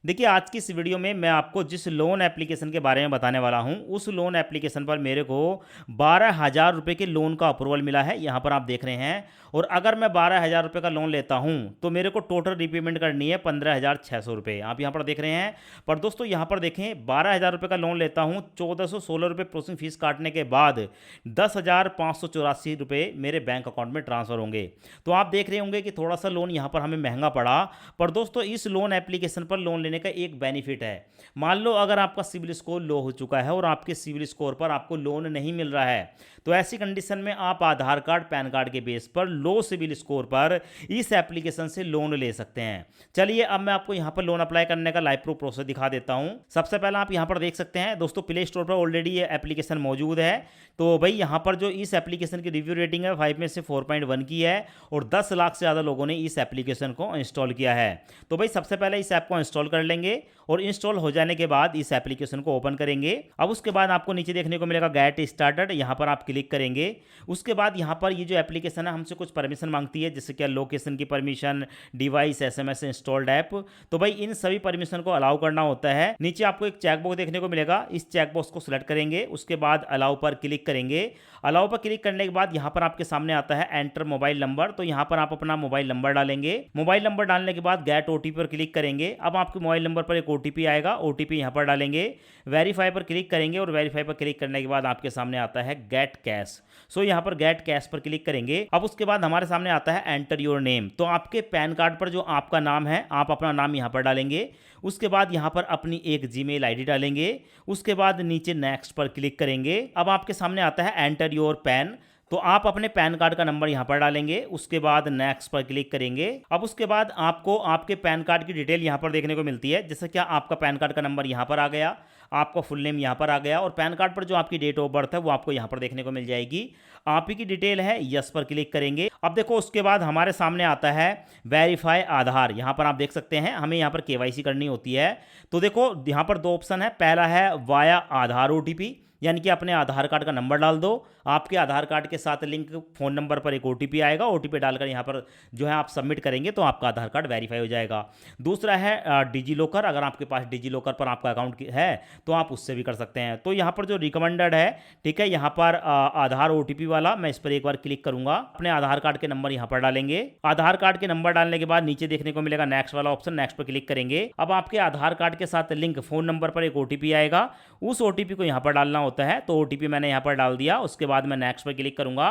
देखिए, आज की इस वीडियो में मैं आपको जिस लोन एप्लीकेशन के बारे में बताने वाला हूं, उस लोन एप्लीकेशन पर मेरे को 12,000 रुपये के लोन का अप्रूवल मिला है। यहां पर आप देख रहे हैं। और अगर मैं 12,000 रुपये का लोन लेता हूं तो मेरे को टोटल रिपेमेंट करनी है 15,600 रुपये। आप यहां पर देख रहे हैं। पर दोस्तों यहां पर देखें, 12,000 रुपये का लोन लेता हूं, 1,416 रुपये प्रोसेसिंग फीस काटने के बाद 10,584 रुपये मेरे बैंक अकाउंट में ट्रांसफ़र होंगे। तो आप देख रहे होंगे कि थोड़ा सा लोन यहाँ पर हमें महंगा पड़ा। पर दोस्तों इस लोन एप्लीकेशन पर लोन लेने का एक बेनिफिट है। मान लो अगर आपका सिविल स्कोर लो हो चुका है और आपके सिविल स्कोर पर आपको लोन नहीं मिल रहा है, तो ऐसी कंडीशन में आप आधार कार्ड पैन कार्ड के बेस पर लो सिविल स्कोर पर इस एप्लीकेशन से लोन ले सकते हैं। चलिए अब मैं आपको यहाँ पर लोन अप्लाई करने का लाइव प्रूफ प्रोसेस दिखा देता हूँ। सबसे पहले आप यहाँ पर देख सकते हैं दोस्तों, प्ले स्टोर पर ऑलरेडी ये एप्लीकेशन मौजूद है। तो भाई यहाँ पर जो इस एप्लीकेशन की रिव्यू रेटिंग है 5 में से 4.1 की है और 10 लाख से ज़्यादा लोगों ने इस एप्लीकेशन को इंस्टॉल किया है। तो भाई सबसे पहले इस ऐप को इंस्टॉल कर लेंगे और इंस्टॉल हो जाने के बाद इस एप्लीकेशन को ओपन करेंगे। अब उसके बाद आपको नीचे देखने को मिलेगा गेट स्टार्टेड, यहाँ पर आप क्लिक करेंगे। उसके बाद यहाँ पर ये जो एप्लीकेशन है हमसे कुछ परमिशन मांगती है, जैसे कि लोकेशन की permission, device, SMS, installed app. तो भाई इन सभी परमिशन को अलाउ करना होता है। नीचे आपको एक चेकबॉक्स देखने को मिलेगा, इस चेकबॉक्स को सिलेक्ट करेंगे। उसके बाद अलाउ पर क्लिक करेंगे। अलाउ पर क्लिक करने के बाद यहाँ पर आपके सामने आता है एंटर मोबाइल नंबर। तो यहाँ पर आप अपना मोबाइल नंबर डालेंगे। मोबाइल नंबर डालने के बाद गेट ओटीपी पर क्लिक करेंगे। अब आपके मोबाइल नंबर पर एक ओटीपी आएगा, ओटीपी यहाँ पर डालेंगे। वेरीफाई पर क्लिक करेंगे और वेरीफाई पर क्लिक करने के बाद आपके सामने आता है गेट कैश। सो यहाँ पर गेट कैश पर क्लिक करेंगे। अब उसके बाद हमारे सामने आता है एंटर योर नेम। तो आपके पैन कार्ड पर जो आपका नाम है, आप अपना नाम यहाँ पर डालेंगे। उसके बाद यहाँ पर अपनी एक जीमेल आईडी डालेंगे। उसके बाद नीचे नेक्स्ट पर क्लिक करेंगे। अब आपके सामने आता है एंटर योर पैन। तो आप अपने पैन कार्ड का नंबर यहाँ पर डालेंगे। उसके बाद नेक्स्ट पर क्लिक करेंगे। अब उसके बाद आपको आपके पैन कार्ड की डिटेल यहाँ पर देखने को मिलती है, जैसे कि आपका पैन कार्ड का नंबर यहाँ पर आ गया, आपका फुल नेम यहाँ पर आ गया और पैन कार्ड पर जो आपकी डेट ऑफ बर्थ है वो आपको यहाँ पर देखने को मिल जाएगी। आप ही की डिटेल है, यस पर क्लिक करेंगे। अब देखो उसके बाद हमारे सामने आता है वेरीफाई आधार। यहाँ पर आप देख सकते हैं हमें यहाँ पर केवाईसी करनी होती है। तो देखो यहाँ पर दो ऑप्शन है, पहला है वाया आधार ओटीपी, यानी कि अपने आधार कार्ड का नंबर डाल दो। आपके आधार कार्ड के साथ लिंक फ़ोन नंबर पर एक ओटीपी आएगा, ओटीपी डालकर यहाँ पर जो है आप सबमिट करेंगे तो आपका आधार कार्ड वेरीफाई हो जाएगा। दूसरा है डिजी लॉकर। अगर आपके पास डिजी लॉकर पर आपका अकाउंट है तो आप उससे भी कर सकते हैं। तो यहाँ पर जो रिकमेंडेड है, ठीक है, यहाँ पर आधार ओटीपी वाला, मैं इस पर एक बार क्लिक करूंगा। अपने आधार कार्ड के नंबर यहाँ पर डालेंगे। आधार कार्ड के नंबर डालने के बाद नीचे देखने को मिलेगा नेक्स्ट वाला ऑप्शन, नेक्स्ट पर क्लिक करेंगे। अब आपके आधार कार्ड के साथ लिंक फ़ोन नंबर पर एक ओटीपी आएगा, उस ओटीपी को यहाँ पर डालना होता है। तो ओटीपी मैंने यहाँ पर डाल दिया। उसके बाद मैं नेक्स्ट पर क्लिक करूंगा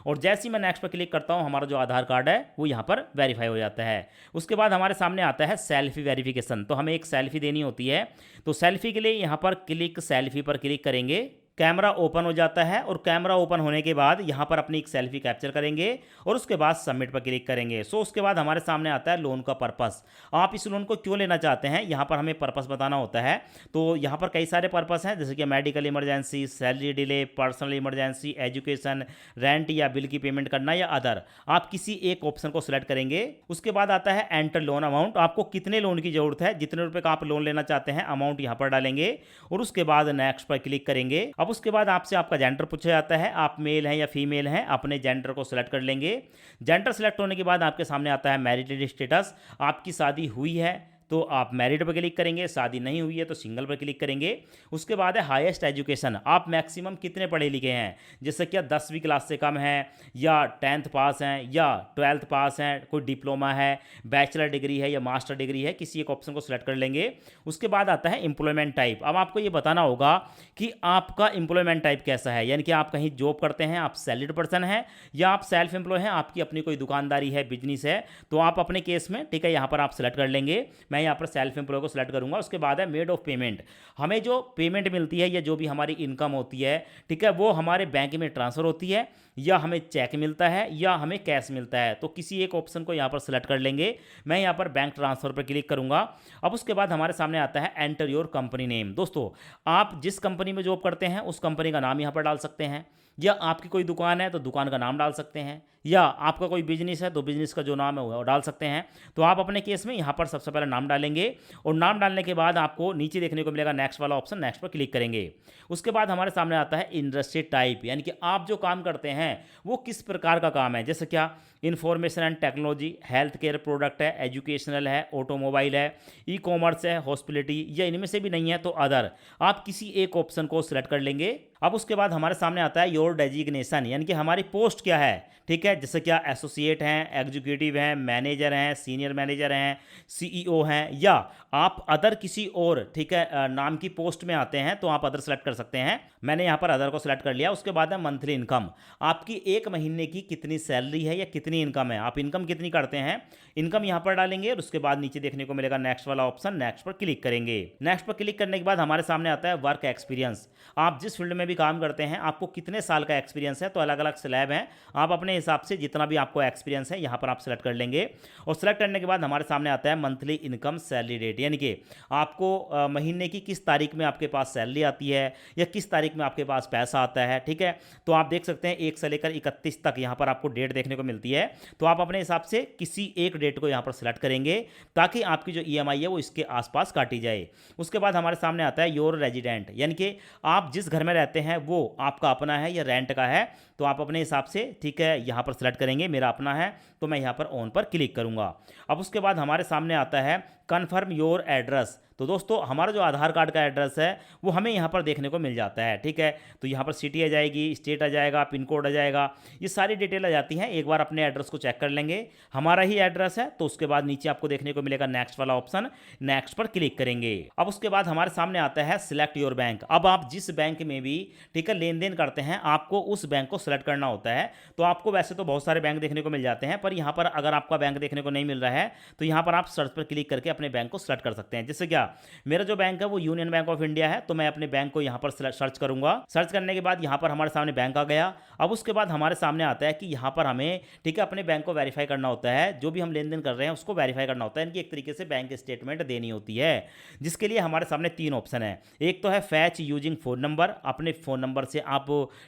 और जैसे ही मैं नेक्स्ट पर क्लिक करता हूँ हमारा जो आधार कार्ड है वो यहाँ पर वेरीफाई हो जाता है। उसके बाद हमारे सामने आता है सेल्फी वेरिफिकेशन। तो हमें एक सेल्फी देनी होती है। तो सेल्फी के लिए यहाँ पर क्लिक सेल्फी पर क्लिक करेंगे। कैमरा ओपन हो जाता है और कैमरा ओपन होने के बाद यहाँ पर अपनी एक सेल्फी कैप्चर करेंगे और उसके बाद सबमिट पर क्लिक करेंगे। सो उसके बाद हमारे सामने आता है लोन का पर्पस। आप इस लोन को क्यों लेना चाहते हैं, यहाँ पर हमें पर्पस बताना होता है। तो यहाँ पर कई सारे पर्पस हैं, जैसे कि medical emergency, salary delay, personal emergency, education, rent या बिल की पेमेंट करना या अदर। आप किसी एक ऑप्शन को सिलेक्ट करेंगे। उसके बाद आता है एंटर लोन अमाउंट। आपको कितने लोन की जरूरत है, जितने रुपए का आप लोन लेना चाहते हैं, अमाउंट यहाँ पर डालेंगे और उसके बाद नेक्स्ट पर क्लिक करेंगे। अब उसके बाद आपसे आपका जेंडर पूछा जाता है, आप मेल हैं या फीमेल हैं, अपने जेंडर को सिलेक्ट कर लेंगे। जेंडर सिलेक्ट होने के बाद आपके सामने आता है मैरिटेड स्टेटस। आपकी शादी हुई है तो आप मैरिड पर क्लिक करेंगे, शादी नहीं हुई है तो सिंगल पर क्लिक करेंगे। उसके बाद है हाईएस्ट एजुकेशन, आप मैक्सिमम कितने पढ़े लिखे हैं, जैसे कि 10वीं क्लास से कम है या 10th पास हैं या 12th पास हैं, कोई डिप्लोमा है, बैचलर डिग्री है या मास्टर डिग्री है, किसी एक ऑप्शन को सिलेक्ट कर लेंगे। उसके बाद आता है एम्प्लॉयमेंट टाइप। अब आपको ये बताना होगा कि आपका एम्प्लॉयमेंट टाइप कैसा है, यानी कि आप कहीं जॉब करते हैं, आप सैलरीड पर्सन हैं या आप सेल्फ एम्प्लॉय हैं, आपकी अपनी कोई दुकानदारी है, बिजनेस है। तो आप अपने केस में, ठीक है, यहाँ पर आप सिलेक्ट कर लेंगे। मैं यहाँ पर सेल्फ एम्प्लॉय को सिलेक्ट करूंगा। उसके बाद है मेड ऑफ पेमेंट। हमें जो पेमेंट मिलती है या जो भी हमारी इनकम होती है, ठीक है, वो हमारे बैंक में ट्रांसफर होती है या हमें चेक मिलता है या हमें कैश मिलता है। तो किसी एक ऑप्शन को यहाँ पर सिलेक्ट कर लेंगे। मैं यहाँ पर बैंक ट्रांसफर पर क्लिक करूंगा। अब उसके बाद हमारे सामने आता है एंटर योर कंपनी नेम। दोस्तों आप जिस कंपनी में जॉब करते हैं उस कंपनी का नाम यहाँ पर डाल सकते हैं। या आपकी कोई दुकान है तो दुकान का नाम डाल सकते हैं, या आपका कोई बिजनेस है तो बिजनेस का जो नाम है वो डाल सकते हैं। तो आप अपने केस में यहाँ पर सबसे पहले नाम डालेंगे, और नाम डालने के बाद आपको नीचे देखने को मिलेगा नेक्स्ट वाला ऑप्शन, नेक्स्ट पर क्लिक करेंगे। उसके बाद हमारे सामने आता है इंडस्ट्री टाइप, यानी कि आप जो काम करते हैं वो किस प्रकार का काम है, जैसे क्या information and technology, health care product है, एजुकेशनल है, ऑटोमोबाइल है, ई कॉमर्स है, हॉस्पिटलिटी, या इनमें से भी नहीं है तो अदर। आप किसी एक ऑप्शन को सिलेक्ट कर लेंगे। अब उसके बाद हमारे सामने आता है योर डेजिग्नेशन, यानी कि हमारी पोस्ट क्या है, ठीक है, जैसे क्या एसोसिएट हैं, एग्जीक्यूटिव हैं, मैनेजर हैं, सीनियर मैनेजर हैं, सीईओ हैं, या आप अदर किसी और, ठीक है, नाम की पोस्ट में आते हैं तो आप अदर सेलेक्ट कर सकते हैं। मैंने यहाँ पर अदर को सिलेक्ट कर लिया। उसके बाद है मंथली इनकम, आपकी एक महीने की कितनी सैलरी है या कितनी इनकम है, आप इनकम कितनी करते हैं, इनकम यहाँ पर डालेंगे। और उसके बाद नीचे देखने को मिलेगा नेक्स्ट वाला ऑप्शन, नेक्स्ट पर क्लिक करेंगे। नेक्स्ट पर क्लिक करने के बाद हमारे सामने आता है वर्क एक्सपीरियंस, आप जिस फील्ड में भी काम करते हैं आपको कितने साल का एक्सपीरियंस है, तो अलग अलग स्लैब हैं, आप अपने हिसाब से जितना भी आपको एक्सपीरियंस है यहाँ पर आप सेलेक्ट कर लेंगे। और सेलेक्ट करने के बाद हमारे सामने आता है मंथली इनकम सैलरी डेट, यानी कि आपको महीने की किस तारीख में आपके पास सैलरी आती है या किस तारीख में आपके पास पैसा आता है, ठीक है। तो आप देख सकते हैं 1 से लेकर 31 तक यहाँ पर आपको डेट देखने को मिलती है। तो आप अपने हिसाब से किसी एक डेट को यहाँ पर सेलेक्ट करेंगे ताकि आपकी जो ईएमआई है वो इसके आसपास काटी जाए। उसके बाद हमारे सामने आता है योर रेजिडेंट, यानी कि आप जिस घर में रहते हैं वो आपका अपना है या रेंट का है, तो आप अपने हिसाब से, ठीक है, यहाँ पर सेलेक्ट करेंगे। मेरा अपना है तो मैं यहाँ पर ऑन पर क्लिक करूँगा। अब उसके बाद हमारे सामने आता है कन्फर्म योर एड्रेस। तो दोस्तों हमारा जो आधार कार्ड का एड्रेस है वो हमें यहाँ पर देखने को मिल जाता है, ठीक है। तो यहाँ पर सिटी आ जाएगी, स्टेट आ जाएगा, पिन कोड आ जाएगा, ये सारी डिटेल आ जाती हैं। एक बार अपने एड्रेस को चेक कर लेंगे, हमारा ही एड्रेस है, तो उसके बाद नीचे आपको देखने को मिलेगा नेक्स्ट वाला ऑप्शन, नेक्स्ट पर क्लिक करेंगे। अब उसके बाद हमारे सामने आता है सिलेक्ट योर बैंक। अब आप जिस बैंक में भी, ठीक है, लेन देन करते हैं आपको उस बैंक को सिलेक्ट करना होता है। तो आपको वैसे तो बहुत सारे बैंक देखने को मिल जाते हैं, पर यहाँ पर अगर आपका बैंक देखने को नहीं मिल रहा है तो यहाँ पर आप सर्च पर क्लिक करके अपने बैंक को सिलेक्ट कर सकते हैं। जैसे क्या मेरा जो बैंक है वो यूनियन बैंक ऑफ इंडिया है, तो मैं अपने बैंक को यहाँ पर सर्च करूंगा। सर्च करने के बाद यहाँ पर हमारे सामने बैंक आ गया। अब उसके बाद हमारे सामने आता है कि यहाँ पर हमें, ठीक है, अपने बैंक को वेरीफाई करना होता है, जो भी हम लेन देन कर रहे हैं उसको वेरीफाई करना होता है, इनकी एक तरीके से बैंक स्टेटमेंट देनी होती है, जिसके लिए हमारे सामने 3 ऑप्शन है। एक तो है फैच यूजिंग फ़ोन नंबर, अपने फ़ोन नंबर से आप,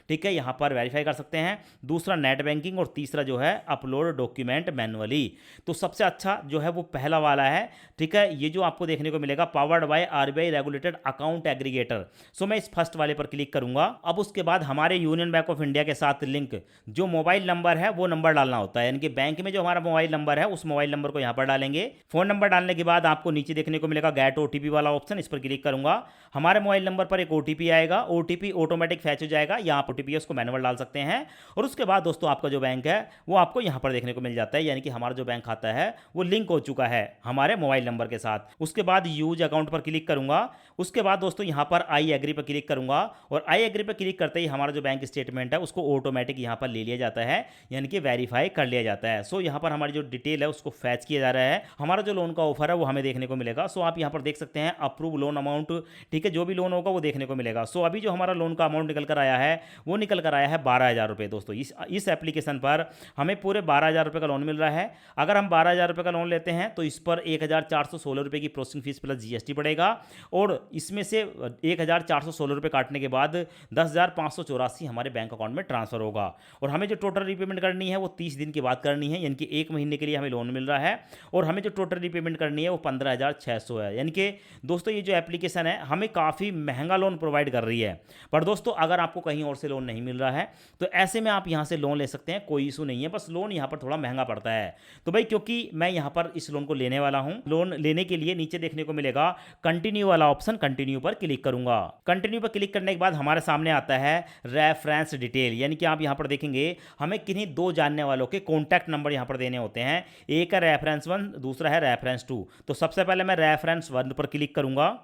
ठीक है, यहाँ पर वेरीफाई कर सकते हैं। दूसरा नेट बैंकिंग, और तीसरा जो है अपलोड डॉक्यूमेंट मैनुअली। तो सबसे अच्छा जो है वो पहला वाला है, ठीक है, ये जो आपको देखने को मिलेगा powered by RBI regulated account aggregator. So मैं इस फर्स्ट वाले पर क्लिक करूंगा। अब उसके बाद हमारे यूनियन बैंक ऑफ इंडिया के साथ लिंक जो मोबाइल नंबर है वो नंबर डालना होता है, यानी कि बैंक में जो हमारा मोबाइल नंबर है उस मोबाइल नंबर को यहाँ पर डालेंगे। फोन नंबर डालने के बाद आपको नीचे देखने को मिलेगा गेट ओटीपी वाला ऑप्शन, इस पर क्लिक करूंगा। हमारे मोबाइल नंबर पर एक ओटीपी आएगा, ओटीपी ऑटोमेटिक फैच हो जाएगा, या आप ओटीपी उसको मैनुअल डाल सकते हैं। और उसके बाद दोस्तों आपका जो बैंक है वो आपको यहाँ पर देखने को मिल जाता है, यानी कि हमारा जो बैंक खाता है वो लिंक हो चुका है हमारे मोबाइल नंबर के साथ। उसके बाद यूज अकाउंट पर क्लिक करूंगा। उसके बाद दोस्तों यहाँ पर आई एग्री पर क्लिक करूंगा, और आई एग्री पर क्लिक करते ही हमारा जो बैंक स्टेटमेंट है उसको ऑटोमेटिक यहाँ पर ले लिया जाता है, यानी कि वेरीफाई कर लिया जाता है। सो यहाँ पर हमारी जो डिटेल है उसको फैच किया जा रहा है, हमारा जो लोन का ऑफर है वो हमें देखने को मिलेगा। सो आप यहाँ पर देख सकते हैं अप्रूव लोन अमाउंट, ठीक है, जो भी लोन होगा वो देखने को मिलेगा। सो अभी जो हमारा लोन का अमाउंट निकल कर आया है वो निकल कर आया है 12,000 रुपये। दोस्तों इस एप्लीकेशन पर हमें पूरे 12,000 रुपये का लोन मिल रहा है। अगर हम 12,000 रुपये का लोन लेते हैं तो इस पर 1,416 रुपये की प्रोसेसिंग फीस प्लस जीएसटी पड़ेगा, और इसमें से 1,416 रुपये काटने के बाद 10,584 हमारे बैंक अकाउंट में ट्रांसफर होगा। और हमें जो टोटल रीपेमेंट करनी है वो 30 दिन के बाद करनी है, यानी कि 1 महीने के लिए हमें लोन मिल रहा है, और हमें जो टोटल रीपेमेंट करनी है वो 15,600 है। यानी कि दोस्तों ये जो एप्लीकेशन है हमें काफ़ी महंगा लोन प्रोवाइड कर रही है। पर दोस्तों अगर आपको कहीं और से लोन नहीं मिल रहा है तो ऐसे में आप यहाँ से लोन ले सकते हैं, कोई इशू नहीं है, बस लोन यहाँ पर थोड़ा महंगा पड़ता है। तो भाई क्योंकि मैं यहाँ पर इस लोन को लेने वाला हूँ, लोन लेने के लिए नीचे देखने को मिलेगा कंटिन्यू वाला ऑप्शन, कंटिन्यू पर क्लिक करूंगा। कंटिन्यू पर क्लिक करने के बाद हमारे सामने आता है रेफरेंस डिटेल, यानी कि आप यहाँ पर देखेंगे हमें किन्हीं 2 जानने वालों के कॉन्टैक्ट नंबर यहाँ पर देने होते हैं। एक है रेफरेंस 1, दूसरा है रेफरेंस 2। तो सबसे पहले मैं रेफरेंस 1 पर क्लिक करूंगा।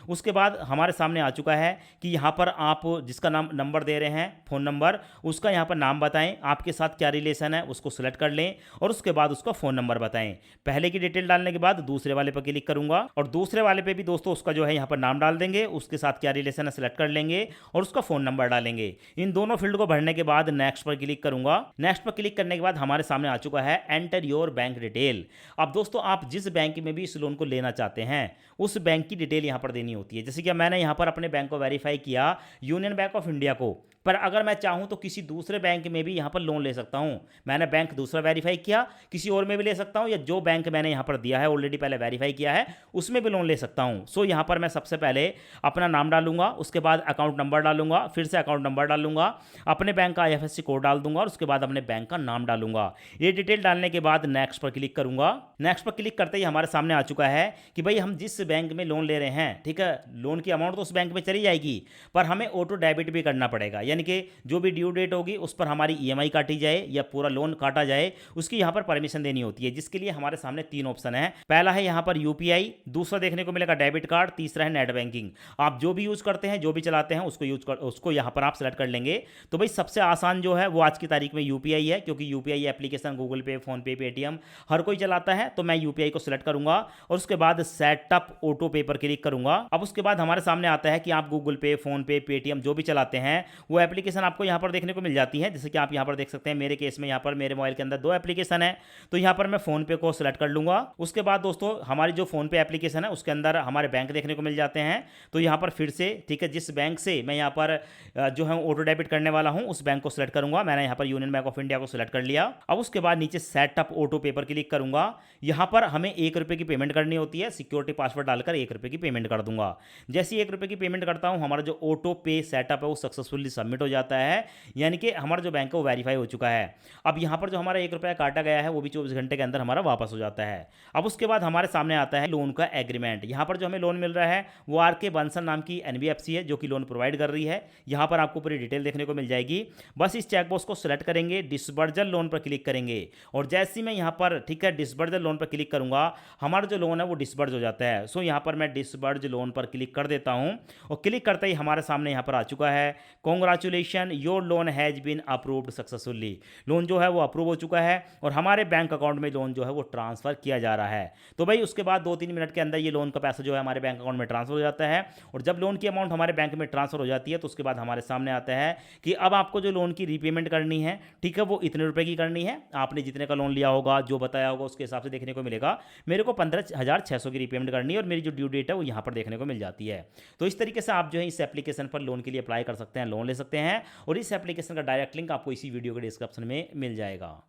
उसके बाद हमारे सामने आ चुका है कि यहाँ पर आप जिसका नाम नंबर दे रहे हैं, फ़ोन नंबर, उसका यहाँ पर नाम बताएं, आपके साथ क्या रिलेशन है उसको सिलेक्ट कर लें, और उसके बाद उसका फ़ोन नंबर बताएं। पहले की डिटेल डालने के बाद दूसरे वाले पर क्लिक करूंगा, और दूसरे वाले पे भी दोस्तों उसका जो है यहाँ पर नाम डाल देंगे, उसके साथ क्या रिलेशन है सिलेक्ट कर लेंगे, और उसका फ़ोन नंबर डालेंगे। इन दोनों फील्ड को भरने के बाद नेक्स्ट पर क्लिक करूंगा। नेक्स्ट पर क्लिक करने के बाद हमारे सामने आ चुका है एंटर योर बैंक डिटेल। अब दोस्तों आप जिस बैंक में भी इस लोन को लेना चाहते हैं उस बैंक की डिटेल यहाँ पर देनी होती है। जैसे कि मैंने यहाँ पर अपने बैंक को वेरीफाई किया यूनियन बैंक ऑफ इंडिया को, पर अगर मैं चाहूँ तो किसी दूसरे बैंक में भी यहाँ पर लोन ले सकता हूँ। मैंने बैंक दूसरा वेरीफाई किया, किसी और में भी ले सकता हूँ, या जो बैंक मैंने यहाँ पर दिया है ऑलरेडी पहले वेरीफाई किया है उसमें भी लोन ले सकता हूँ। सो यहाँ पर मैं सबसे पहले अपना नाम डालूंगा, उसके बाद अकाउंट नंबर डालूंगा, फिर से अकाउंट नंबर डालूंगा, अपने बैंक का IFSC कोड डाल दूंगा और उसके बाद अपने बैंक का नाम डालूंगा। ये डिटेल डालने के बाद नेक्स्ट पर क्लिक करूंगा। नेक्स्ट पर क्लिक करते ही हमारे सामने आ चुका है कि भाई हम जिस बैंक में लोन ले रहे हैं, ठीक है, लोन की अमाउंट तो उस बैंक में चली जाएगी, पर हमें ऑटो डेबिट भी करना पड़ेगा, यानी कि जो भी ड्यू डेट होगी उस पर हमारी EMI काटी जाए या पूरा लोन काटा जाए, उसकी यहाँ पर परमिशन देनी होती है, जिसके लिए हमारे सामने 3 ऑप्शन है। पहला है यहाँ पर UPI, दूसरा देखने को मिलेगा डेबिट कार्ड, तीसरा है नेट बैंकिंग। आप जो भी यूज़ करते हैं, जो भी चलाते हैं, उसको यहाँ पर आप सेलेक्ट कर लेंगे। तो भाई सबसे आसान जो है वो आज की तारीख में UPI है, क्योंकि UPI एप्लीकेशन गूगल पे, फ़ोनपे, पेटीएम हर कोई चलाता है, तो मैं UPI को सिलेक्ट करूंगा और उसके बाद सेटअप ऑटो पे पर क्लिक करूंगा। अब उसके बाद हमारे सामने आता है कि आप गूगल पे, फ़ोनपे, पेटीएम जो भी चलाते हैं वो एप्लीकेशन आपको यहाँ पर देखने को मिल जाती है। जैसे कि आप यहाँ पर देख सकते हैं, मेरे केस में यहाँ पर मेरे मोबाइल के अंदर 2 एप्लीकेशन है, तो यहाँ पर मैं फ़ोनपे को सिलेक्ट कर लूंगा। उसके बाद दोस्तों हमारी जो फ़ोनपे एप्लीकेशन है उसके अंदर हमारे बैंक देखने को मिल जाते हैं, तो यहाँ पर फिर से, ठीक है, जिस बैंक से मैं यहाँ पर जो है ऑटो डेबिट करने वाला हूँ उस बैंक को सिलेक्ट करूंगा। मैंने यहाँ पर यूनियन बैंक ऑफ इंडिया को सिलेक्ट कर लिया। अब उसके बाद नीचे सेटअप ऑटो पे पर क्लिक करूंगा। यहाँ पर हमें 1 रुपये की पेमेंट करनी होती है, सिक्योरिटी पासवर्ड डालकर 1 रुपये की पेमेंट कर दूंगा। जैसे 1 रुपये की पेमेंट करता हूँ, हमारा जो ऑटो पे सेटअप है वो सक्सेसफुली सबमिट हो जाता है, यानी कि हमारा जो बैंक है वो वेरीफाई हो चुका है। अब यहाँ पर जो हमारा 1 रुपया काटा गया है वो भी 24 घंटे के अंदर हमारा वापस हो जाता है। अब उसके बाद हमारे सामने आता है लोन का एग्रीमेंट। यहाँ पर जो हमें लोन मिल रहा है वो RK बंसल नाम की NBFC है जो कि लोन प्रोवाइड कर रही है। यहाँ पर आपको पूरी डिटेल देखने को मिल जाएगी। बस इस चेकबॉक्स को सिलेक्ट करेंगे, डिसबर्जल लोन पर क्लिक करेंगे और जैसे ही मैं यहाँ पर, ठीक है, डिसबर्जल लोन पर क्लिक करूंगा, हमारा जो लोन है वो डिसबर्ज हो जाता है। सो यहाँ पर मैं डिसबर्ज लोन पर क्लिक कर देता हूँ और क्लिक करते ही हमारे सामने यहाँ पर आ चुका है, congratulation your loan has been approved successfully. Loan जो है वो अप्रूव हो चुका है और हमारे बैंक अकाउंट में लोन जो है वो ट्रांसफ़र किया जा रहा है। तो भाई उसके बाद 2-3 मिनट के अंदर ये लोन का पैसा जो है हमारे बैंक अकाउंट में ट्रांसफर हो जाता है और जब लोन की अमाउंट हमारे बैंक में ट्रांसफर हो जाती है तो उसके बाद हमारे सामने आता है कि अब आपको जो लोन की रीपेमेंट करनी है, ठीक है, वो इतने रुपए की करनी है। आपने जितने का लोन लिया होगा, जो बताया होगा, उसके हिसाब से देखने को मिलेगा। मेरे को 15,600 की रीपेमेंट करनी है और मेरी जो ड्यू डेट है वो यहाँ पर देखने को मिल जाती है। तो इस तरीके से आप जो है इस एप्लीकेशन पर लोन के लिए अप्लाई कर सकते हैं, लोन ले सकते हैं और इस एप्लीकेशन का डायरेक्ट लिंक आपको इसी वीडियो के डिस्क्रिप्शन में मिल जाएगा।